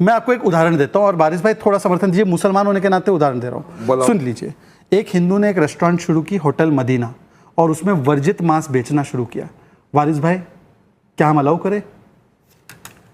मैं आपको एक उदाहरण देता हूँ और बारिश भाई थोड़ा समर्थन दीजिए, मुसलमान होने के नाते उदाहरण दे रहा हूँ, सुन लीजिए। एक हिंदू ने एक रेस्टोरेंट शुरू की, होटल मदीना, और उसमें वर्जित मांस बेचना शुरू किया। वारिस भाई, क्या हम अलाउ करें?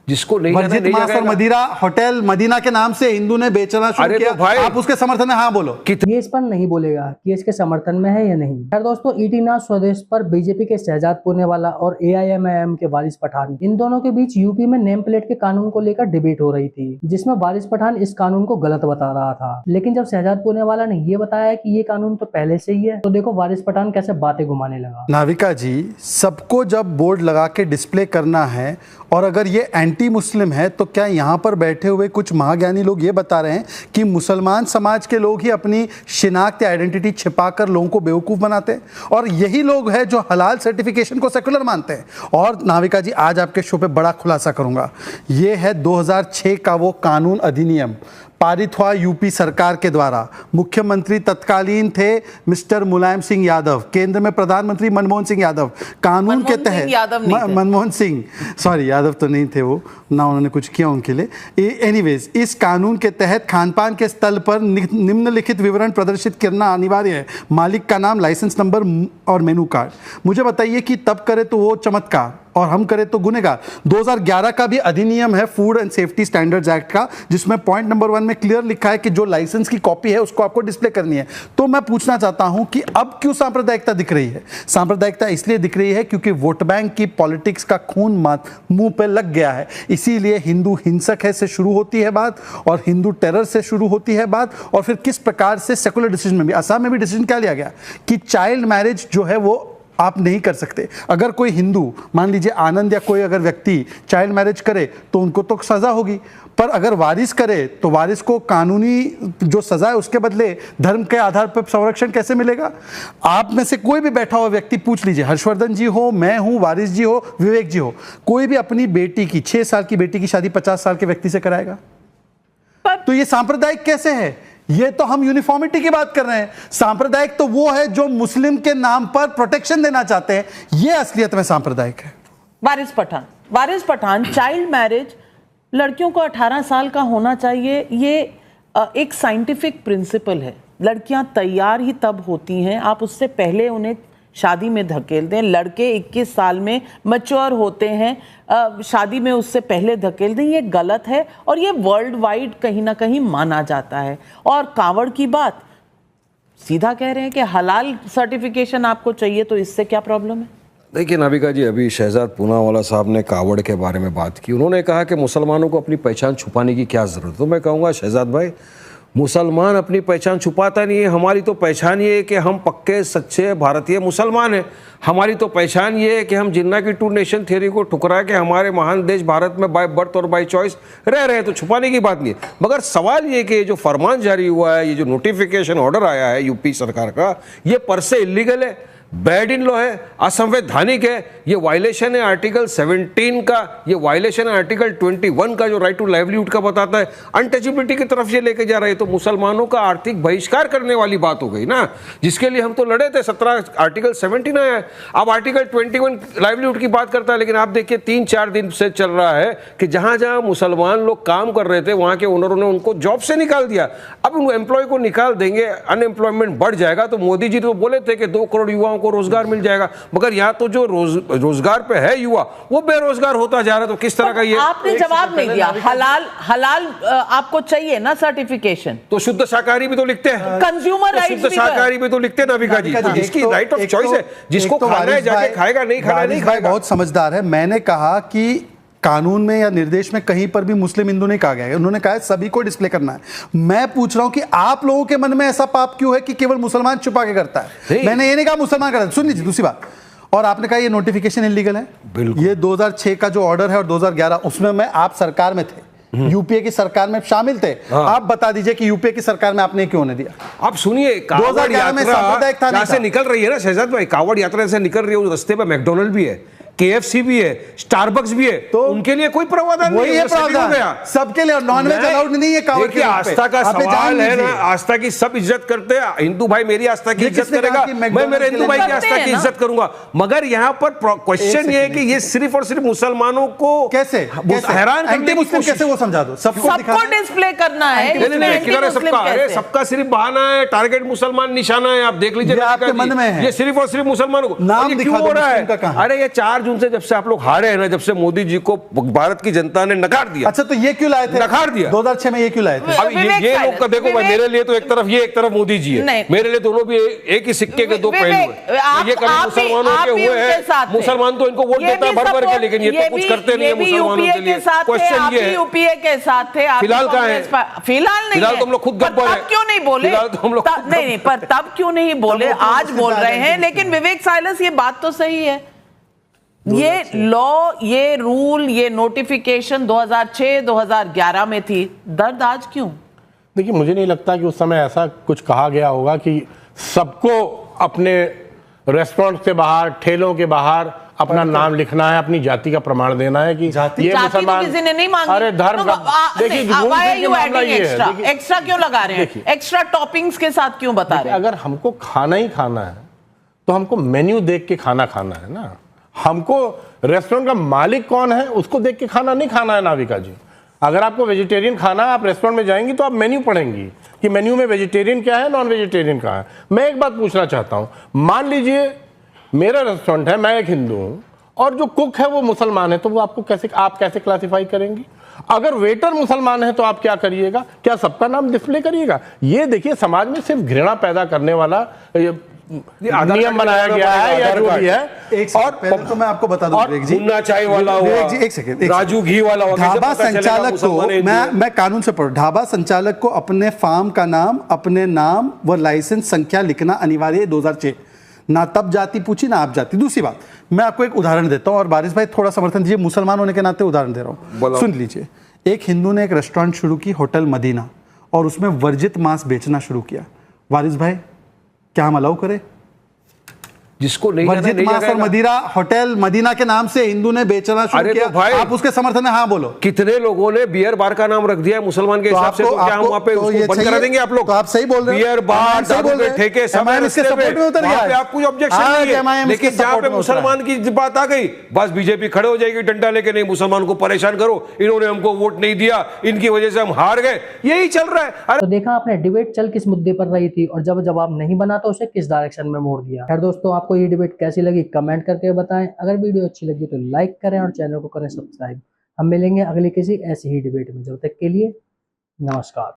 जिसको नहीं वर्जित मांस और मदिरा होटल मदीना के नाम से हिंदू ने बेचना शुरू किया, तो आप उसके समर्थन में हाँ बोलो। ये इस पर नहीं बोलेगा कि इसके समर्थन में है या नहीं। खैर दोस्तों, ईटी न्यूज़ स्वदेश पर बीजेपी के शहजाद पूनेवाला और एआईएमआईएम के वारिस पठान, इन दोनों के बीच यूपी में नेम प्लेट के कानून को लेकर डिबेट हो रही थी, जिसमें वारिस पठान इस कानून को गलत बता रहा था। लेकिन जब शहजाद पूनेवाला ने ये बताया कि ये कानून तो पहले से ही है, तो देखो वारिस पठान कैसे बातें घुमाने लगा। नाविका जी, सबको जब बोर्ड लगा के डिस्प्ले करना है और अगर ये एंटी मुस्लिम है, तो क्या यहाँ पर बैठे हुए कुछ महाज्ञानी लोग ये बता रहे हैं कि मुसलमान समाज के लोग ही अपनी शिनाख्त या आइडेंटिटी छिपाकर लोगों को बेवकूफ़ बनाते हैं, और यही लोग हैं जो हलाल सर्टिफिकेशन को सेकुलर मानते हैं। और नाविका जी, आज आपके शो पे बड़ा खुलासा करूंगा। ये है 2006 का वो कानून अधिनियम पारित हुआ यूपी सरकार के द्वारा। मुख्यमंत्री तत्कालीन थे मिस्टर मुलायम सिंह यादव, केंद्र में प्रधानमंत्री मनमोहन सिंह यादव। कानून के तहत मनमोहन सिंह, सॉरी यादव तो नहीं थे वो, ना उन्होंने कुछ किया उनके लिए। एनीवेज, इस कानून के तहत खानपान के स्थल पर निम्नलिखित विवरण प्रदर्शित करना अनिवार्य है: मालिक का नाम, लाइसेंस नंबर और मेनू कार्ड। मुझे बताइए कि तब करे तो वो चमत्कार और हम करें तो गुनेगार। 2011 का भी अधिनियम है food and safety standards act का, जिसमें पॉइंट नंबर 1 में क्लियर लिखा है कि जो लाइसेंस की कॉपी है उसको आपको डिस्प्ले करनी है। तो मैं पूछना चाहता हूं कि अब क्यों सांप्रदायिकता दिख रही है? सांप्रदायिकता इसलिए दिख रही है क्योंकि वोट बैंक की पॉलिटिक्स का खून मुंह पे लग गया है। इसीलिए हिंदू हिंसक है से शुरू होती है बात, और हिंदू टेरर से शुरू होती है बात, और फिर किस प्रकार से सेकुलर डिसीजन में भी, असम में भी डिसीजन क्या लिया गया कि चाइल्ड मैरिज जो है वो आप नहीं कर सकते। अगर कोई हिंदू, मान लीजिए आनंद या कोई अगर व्यक्ति चाइल्ड मैरिज करे तो उनको तो सजा होगी, पर अगर वारिस करे तो वारिस को कानूनी जो सजा है उसके बदले धर्म के आधार पर संरक्षण कैसे मिलेगा? आप में से कोई भी बैठा हुआ व्यक्ति पूछ लीजिए, हर्षवर्धन जी हो, मैं हूं, वारिस जी हो, विवेक जी हो, कोई भी अपनी बेटी की 6 साल की बेटी की शादी 50 साल के व्यक्ति से कराएगा? तो ये सांप्रदायिक कैसे है? ये तो हम यूनिफॉर्मिटी की बात कर रहे हैं। सांप्रदायिक तो वो है जो मुस्लिम के नाम पर प्रोटेक्शन देना चाहते हैं, ये असलियत में सांप्रदायिक है। वारिस पठान, चाइल्ड मैरिज, लड़कियों को 18 साल का होना चाहिए, ये एक साइंटिफिक प्रिंसिपल है। लड़कियां तैयार ही तब होती हैं, आप उससे पहले उन्हें शादी में धकेल दें। लड़के 21 साल में मैच्योर होते हैं, शादी में उससे पहले धकेल दें, ये गलत है और ये वर्ल्ड वाइड कहीं ना कहीं माना जाता है। और कावड़ की बात, सीधा कह रहे हैं कि हलाल सर्टिफिकेशन आपको चाहिए, तो इससे क्या प्रॉब्लम है? देखिए नाविका जी, अभी शहजाद पूनावाला साहब ने कावड़ के बारे में बात की। उन्होंने कहा कि मुसलमानों को अपनी पहचान छुपाने की क्या ज़रूरत है। तो मैं कहूँगा शहजाद भाई, मुसलमान अपनी पहचान छुपाता नहीं है। हमारी तो पहचान ये है कि हम पक्के सच्चे भारतीय मुसलमान हैं। हमारी तो पहचान ये है कि हम जिन्ना की 2 नेशन थ्योरी को ठुकरा के हमारे महान देश भारत में बाय बर्थ और बाय चॉइस रह रहे हैं, तो छुपाने की बात नहीं है। मगर सवाल ये कि जो फरमान जारी हुआ है, ये जो नोटिफिकेशन ऑर्डर आया है यूपी सरकार का, ये पर से इलीगल है, बैड इन लॉ है, असंवैधानिक है। ये वायलेशन है आर्टिकल 17 का, ये वायलेशन है आर्टिकल 21 का जो राइट टू लाइवलीहुड का बताता है। अनटचेबिलिटी की तरफ ये लेके जा रहे हैं, तो मुसलमानों का आर्थिक बहिष्कार करने वाली बात हो गई ना, जिसके लिए हम तो लड़े थे। 17 आर्टिकल 17 आया है, अब आर्टिकल 21 लाइवलीहुड की बात करता है। लेकिन आप देखिए 3-4 दिन से चल रहा है कि जहां जहां मुसलमान लोग काम कर रहे थे वहां के ओनरों ने उनको जॉब से निकाल दिया। अब उन एम्प्लॉय को निकाल देंगे, अनएम्प्लॉयमेंट बढ़ जाएगा। तो मोदी जी तो बोले थे कि 2 करोड़ युवाओं को रोजगार मिल जाएगा, मगर यहाँ तो जो रोजगार पे है युवा, वो बेरोजगार होता जा रहा है। तो किस तरह का ये आपने जवाब नहीं दिया। हलाल आपको चाहिए ना सर्टिफिकेशन, तो शुद्ध शाकाहारी भी तो लिखते हैं, कंज्यूमर राइट्स शुद्ध शाकाहारी भी तो लिखते हैं नाविका जी, जिसकी राइट ऑफ चॉइस है, जिसको खाना है जाके खाएगा, नहीं खाना नहीं खाएगा। बहुत समझदार है। मैंने कहा कि कानून में या निर्देश में कहीं पर भी मुस्लिम हिंदू नहीं कहा गया है, उन्होंने कहा है सभी को डिस्प्ले करना है। मैं पूछ रहा हूं कि आप लोगों के मन में ऐसा पाप क्यों है कि केवल मुसलमान छुपा के करता है? मैंने ये नहीं कहा मुसलमान करता है। सुन लीजिए दूसरी बात, और आपने कहा ये नोटिफिकेशन इलीगल है। बिल्कुल, ये 2006 का जो ऑर्डर है और 2011, उसमें मैं आप सरकार में थे, यूपीए की सरकार में शामिल थे। आप बता दीजिए कि यूपीए की सरकार में आपने क्यों नहीं दिया? आप सुनिए, 2011 में सांप्रदायिकता से निकल रही है ना शहजाद भाई, कावड़ यात्रा से निकल रही है, उस रास्ते पे मैकडोनल्ड भी है। KFC भी है, स्टारबक्स भी है, तो उनके लिए कोई प्रावधान नहीं वही है वो setting हो प्रावधान गया। सबके लिए। नॉनवेज अलाउड नहीं है कावड़ के देखिए, नाम पे। आस्था का आप ये जान सवाल है ना, लीजिए। आस्था की सब इज्जत करते हैं। हिंदू भाई मेरी आस्था की ये इज्जत किसने करेगा, कहा कि मैं मैकडॉनल्ड्स मेरे के हिंदू लिए भाई की करते आस्था हैं की ना? इज्जत करूंगा। मगर यहाँ पर क्वेश्चन ये है कि ये सिर्फ और सिर्फ मुसलमानों को कैसे हैरान करने एंटी की मुस्लिम कोशिश। कैसे वो समझा दो सबको सबको डिस्प्ले करना है, नहीं, इसमें नहीं, एंटी किधर है मुस्लिम सबका? अरे कैसे? सबका सिर्फ बहाना है, टारगेट मुसलमान निशाना है। आप देख लीजिए ये आपके अमेरिका मन की। में है। ये सिर्फ और सिर्फ मुसलमानों को नाम और ये दिखा क्यों दो हो रहा मुस्लिम का है? कहाँ? अरे ये 4 जून से जब से आप लोग हारे हैं ना, जब से मोदी जी को भारत की जनता ने नकार दिया, अच्छा तो ये क्यों लाए थे? नकार दिया। 2006 में ये क्यों लाए थे? अब विवेक ये लोग साइलेंस, का देखो भाई, विवेक- मेरे लिए तो एक तरफ ये, एक तरफ मोदी जी है। नहीं। मेरे लिए दोनों भी एक ही सिक्के के दो विवेक, पहलू हैं। आप- ये कभी आप भी- मुसलमानों आप के भी हुए उनके साथ हैं, थे। मुसलमान तो इनको वोट ये देता है भी भर भर के, support- लेकिन ये तो कुछ करते नहीं है भी मुसलमानों UPA के लिए। साथ थे, क्वेश्चन आप ये भी है, UPA के साथ थे, आप भी फिलहाल कहाँ कांग्रेस है? पा- फिलहाल नहीं फिलहाल है। तो हम लोग खुद पर गब्बर तब हैं। क्यों नहीं बोले? फिलहाल तो हम लोग खुद नहीं, पर तब क्यों नहीं बोले? तब वो आज कांग्रेस बोल से रहे ज्यादा हैं, है। लेकिन विवेक साइलेंस ये बात तो सही है। ये लॉ, ये रूल, ये नोटिफिकेशन 2006-2011 में थी, दर्द आज क्यों? देखिए, मुझे नहीं लगता कि उस समय ऐसा कुछ कहा गया होगा कि सबको अपने रेस्टोरेंट से बाहर, ठेलों के बाहर अपना नाम लिखना है, अपनी जाति का प्रमाण देना है कि जाति? ये जाति तो मुसलमान। किसी ने नहीं मांगी। अरे धर्म का देखिए, घूम फिर के मामला ये है। देखिए, एक्स्ट्रा क्यों लगा रहे हैं? एक्स्ट्रा टॉपिंग्स के साथ क्यों बता रहे हैं? अगर हमको खाना ही खाना है तो हमको मेन्यू देख के खाना खाना है ना। हमको रेस्टोरेंट का मालिक कौन है उसको देख के खाना नहीं खाना है नाविका जी। अगर आपको वेजिटेरियन खाना है, आप रेस्टोरेंट में जाएंगी तो आप मेन्यू पढ़ेंगी कि मेन्यू में वेजिटेरियन क्या है, नॉन वेजिटेरियन क्या है। मैं एक बात पूछना चाहता हूं, मान लीजिए मेरा रेस्टोरेंट है, मैं एक हिंदू हूं और जो कुक है वो मुसलमान है, तो वो आपको कैसे क्लासिफाई करेंगी? अगर वेटर मुसलमान है तो आप क्या करिएगा? क्या सबका नाम डिस्प्ले करिएगा? ये देखिए, समाज में सिर्फ घृणा पैदा करने वाला नियम बनाया गया है या जो भी है। एक सेकंड, पहले तो मैं आपको बता दूं विवेक जी, मुन्ना चाय वाला हुआ, विवेक जी एक सेकंड, राजू घी वाला हुआ, कैसे ढाबा पता चलेगा संचालक मुसलमान को, हिंदू है? मैं कानून से पढ़, ढाबा संचालक को अपने फार्म का नाम, अपने नाम व लाइसेंस संख्या लिखना अनिवार्य है 2006। ना तब जाति पूछी ना आप जाति। दूसरी बात, मैं आपको एक उदाहरण देता हूं और बारिश भाई थोड़ा समर्थन दीजिए, मुसलमान होने के नाते उदाहरण दे रहा हूं, सुन लीजिए। एक हिंदू ने एक रेस्टोरेंट शुरू की, होटल मदीना, और उसमें वर्जित मांस बेचना शुरू किया। वारिस भाई, क्या हम अलाउ करें? जिसको नहीं वर्जित जाना, मांस नहीं और जाएगा। मदिरा होटल मदीना के नाम से हिंदू ने बेचना शुरू अरे तो किया। भाई, आप उसके समर्थन में हाँ बोलो। कितने लोगों ने बियर बार का नाम रख दिया है मुसलमान के हिसाब से, तो क्या हम वहाँ पे उसको बंद करा देंगे आप लोग? तो आप सही बोल रहे हो। बियर बार, सही दारू बोल के रहे हैं। ठेके सब MIM इसके रस्ते सपोर्ट में उतर वहाँ गया पे है। आप कोई ऑब्जेक्शन हाँ, नहीं है, MIM इसके लेकिन जहाँ सपोर्ट पे में उतरा है। मुसलमान की बात आ गई, बस बीजेपी खड़े हो जाएगी डंडा लेके, नहीं मुसलमान को परेशान करो, इन्होंने हमको वोट नहीं दिया, इनकी वजह से हम हार गए, यही चल रहा है। अरे तो देखा आपने डिबेट चल किस मुद्दे पर रही थी और जब जवाब नहीं बना तो उसे किस डायरेक्शन में मोड़ दिया। खैर दोस्तों, आपको ये डिबेट कैसी लगी कमेंट करके बताएं। अगर वीडियो अच्छी लगी तो लाइक करें और चैनल को करें सब्सक्राइब। हम मिलेंगे अगली किसी ऐसी ही डिबेट में, जब तक के लिए नमस्कार।